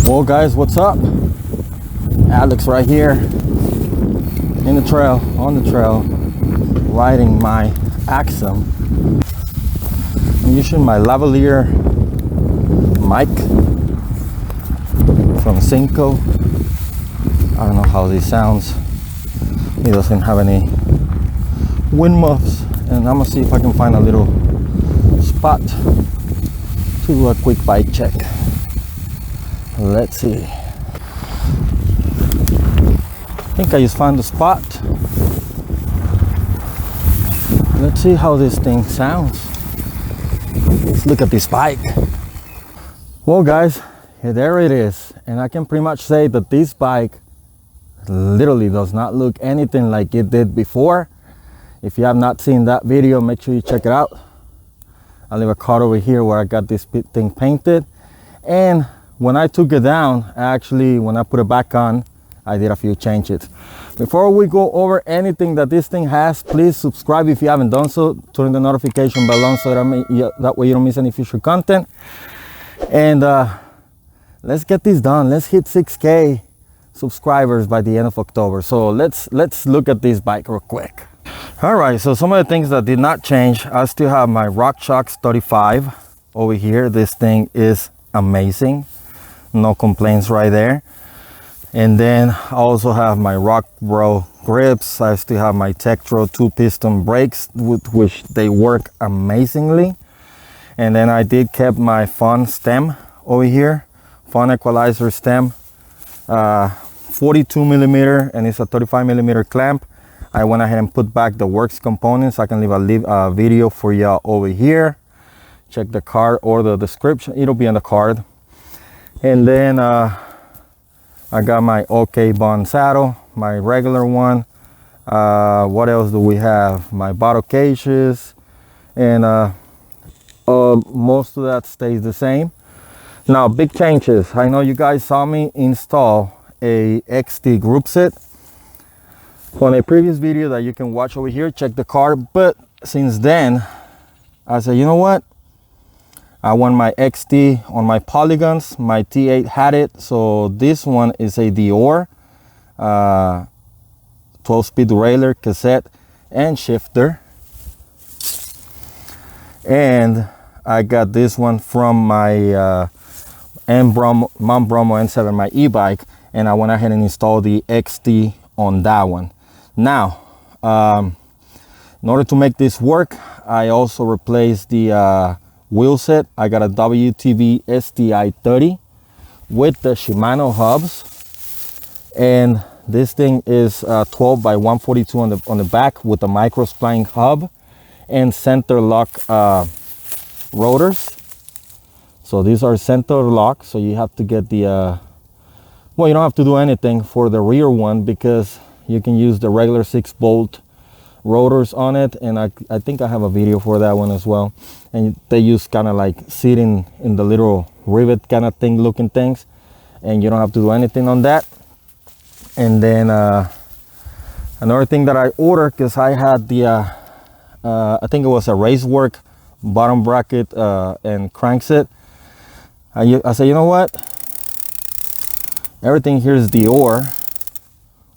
Well guys, what's up? Alex right here in the trail, on the trail, riding my Axum. I'm using my lavalier mic from Cinco. I don't know how this sounds. It doesn't have any wind muffs, and I'm gonna see if I can find a little spot to do a quick bike check. Let's see. I think I just found the spot. Let's see how this thing sounds. Let's look at this bike. Well guys, there it is. And I can pretty much say that this bike literally does not look anything like it did before. If you have not seen that video, make sure you check it out. I'll leave a card over here where I got this thing painted. And when I took it down, when I put it back on, I did a few changes. Before we go over anything that this thing has, please subscribe if you haven't done so. Turn the notification bell on so that way you don't miss any future content. And let's get this done. Let's hit 6K subscribers by the end of October. So let's look at this bike real quick. All right, so some of the things that did not change, I still have my RockShox 35 over here. This thing is amazing. No complaints right there. And then I also have my RockBro grips. I still have my Tektro 2-piston brakes, with which they work amazingly. And then I did keep my Fun stem over here, Fun equalizer stem, 42 millimeter, and it's a 35 millimeter clamp. I went ahead and put back the works components. I can leave a video for y'all over here. Check the card or the description, it'll be on the card. And then I got my OK Bond saddle, my regular one. What else do we have? My bottle cages, and most of that stays the same. Now, big changes. I know you guys saw me install a XT group set on a previous video that you can watch over here. Check the card. But since then, I said, you know what? I want my XT on my polygons. My T8 had it, so this one is a Dior 12-speed derailleur, cassette, and shifter. And I got this one from my Mount Bromo N7, my e-bike, and I went ahead and installed the XT on that one. Now, in order to make this work, I also replaced the wheel set. I got a WTB STI 30 with the Shimano hubs, and this thing is 12 by 142 on the back with the micro spline hub and center lock rotors. So these are center lock, so you have to get the well, you don't have to do anything for the rear one because you can use the regular 6-bolt rotors on it, and I think I have a video for that one as well. And they use kind of like sitting in the little rivet kind of thing looking things, and you don't have to do anything on that. And then another thing that I ordered, because I had the I think it was a Racework bottom bracket and crankset. I said, you know what, everything here is Dior,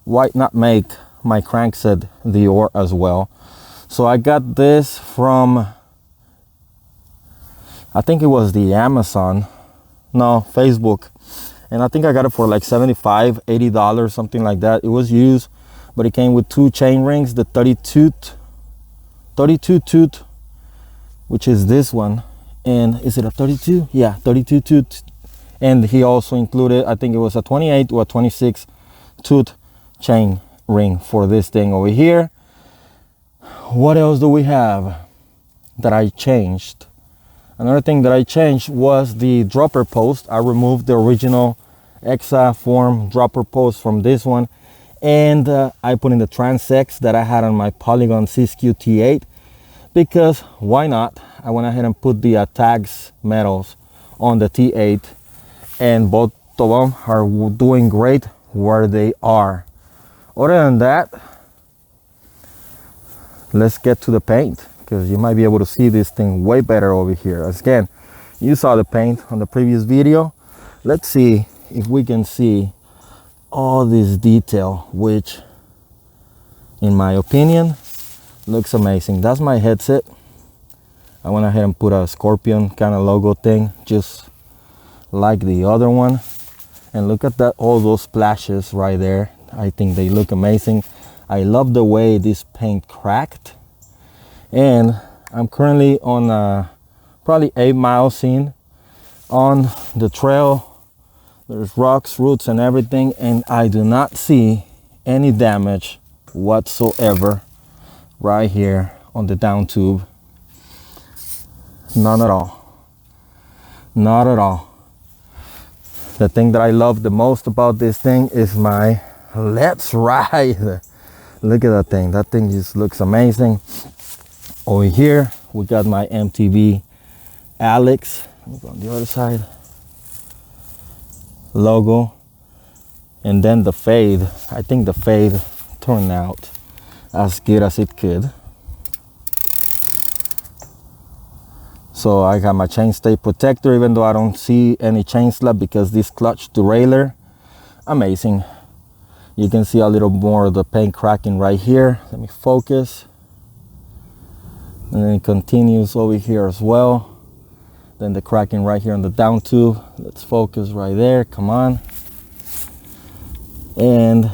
why not make my crankset Dior as well? So I got this from, I think it was the Facebook, and I think I got it for like $75-80, something like that. It was used, but it came with 2 chain rings, the 32 tooth, which is this one. And is it a 32? Yeah, 32 tooth. And he also included, I think it was a 28 or a 26 tooth chain ring for this thing over here. What else do we have that I changed? Another thing that I changed was the dropper post. I removed the original Exa form dropper post from this one, and I put in the Transx that I had on my Polygon Siskiyou T8, because why not? I went ahead and put the tags metals on the T8, and both of them are doing great where they are. Other than that, let's get to the paint, because you might be able to see this thing way better over here. Again, you saw the paint on the previous video. Let's see if we can see all this detail, which in my opinion looks amazing. That's my headset. I went ahead and put a scorpion kind of logo thing, just like the other one. And look at that, all those splashes right there. I think they look amazing. I love the way this paint cracked. And I'm currently on probably 8 miles in on the trail. There's rocks, roots, and everything, and I do not see any damage whatsoever right here on the down tube. None at all. Not at all. The thing that I love the most about this thing is my let's ride. Look at that thing. That thing just looks amazing. Over here we got my MTB Alex. Let me go on the other side. Logo. And then the fade. I think the fade turned out as good as it could. So I got my chainstay protector, even though I don't see any chain slap because this clutch derailleur, amazing. You can see a little more of the paint cracking right here. Let me focus. And then it continues over here as well. Then the cracking right here on the down tube. Let's focus right there, come on. And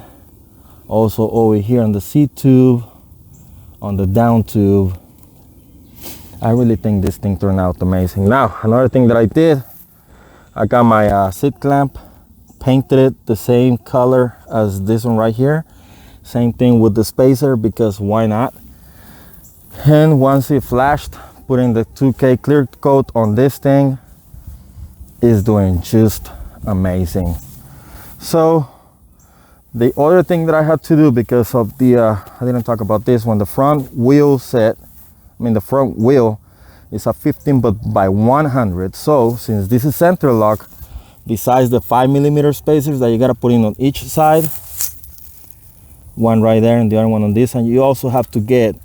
also over here on the C tube, on the down tube. I really think this thing turned out amazing. Now, another thing that I did, I got my seat clamp, painted it the same color as this one right here. Same thing with the spacer, because why not? And once it flashed, putting the 2K clear coat on this thing is doing just amazing. So the other thing that I had to do, because of the, I didn't talk about this one, the front wheel set, the front wheel is a 15 by 100. So since this is center lock, besides the 5mm spacers that you got to put in on each side, one right there and the other one on this, and you also have to get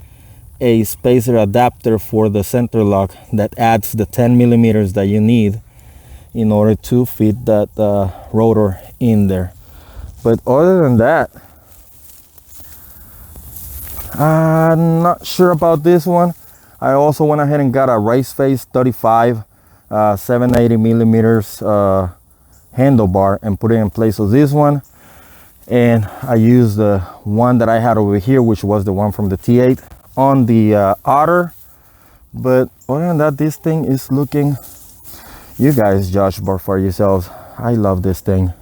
a spacer adapter for the center lock that adds the 10mm that you need in order to fit that rotor in there. But other than that, I'm not sure about this one. I also went ahead and got a race face 35 780mm handlebar and put it in place of this one. And I used the one that I had over here, which was the one from the T8 on the Otter. But other than that, this thing is looking, you guys judge for yourselves. I love this thing.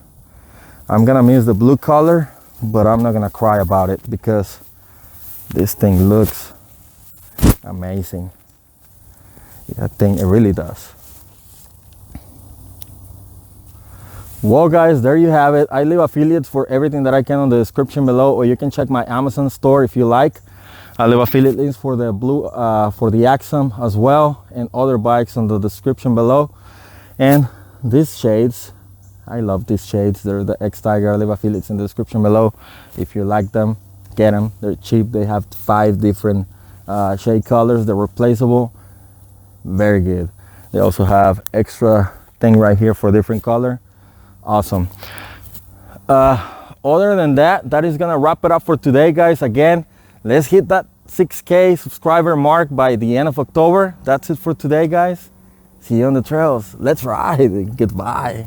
I'm gonna miss the blue color, but I'm not gonna cry about it because this thing looks amazing. That thing, it really does. Well guys, there you have it. I leave affiliates for everything that I can on the description below, or you can check my Amazon store if you like. I leave affiliate links for the for the Axum as well, and other bikes on the description below. And these shades, I love these shades. They're the X-Tiger. I leave affiliates in the description below. If you like them, get them. They're cheap. They have 5 different shade colors. They're replaceable. Very good. They also have extra thing right here for different color. Awesome. Other than that, that is gonna wrap it up for today, guys. Again, let's hit that 6K subscriber mark by the end of October. That's it for today, guys. See you on the trails. Let's ride. Goodbye.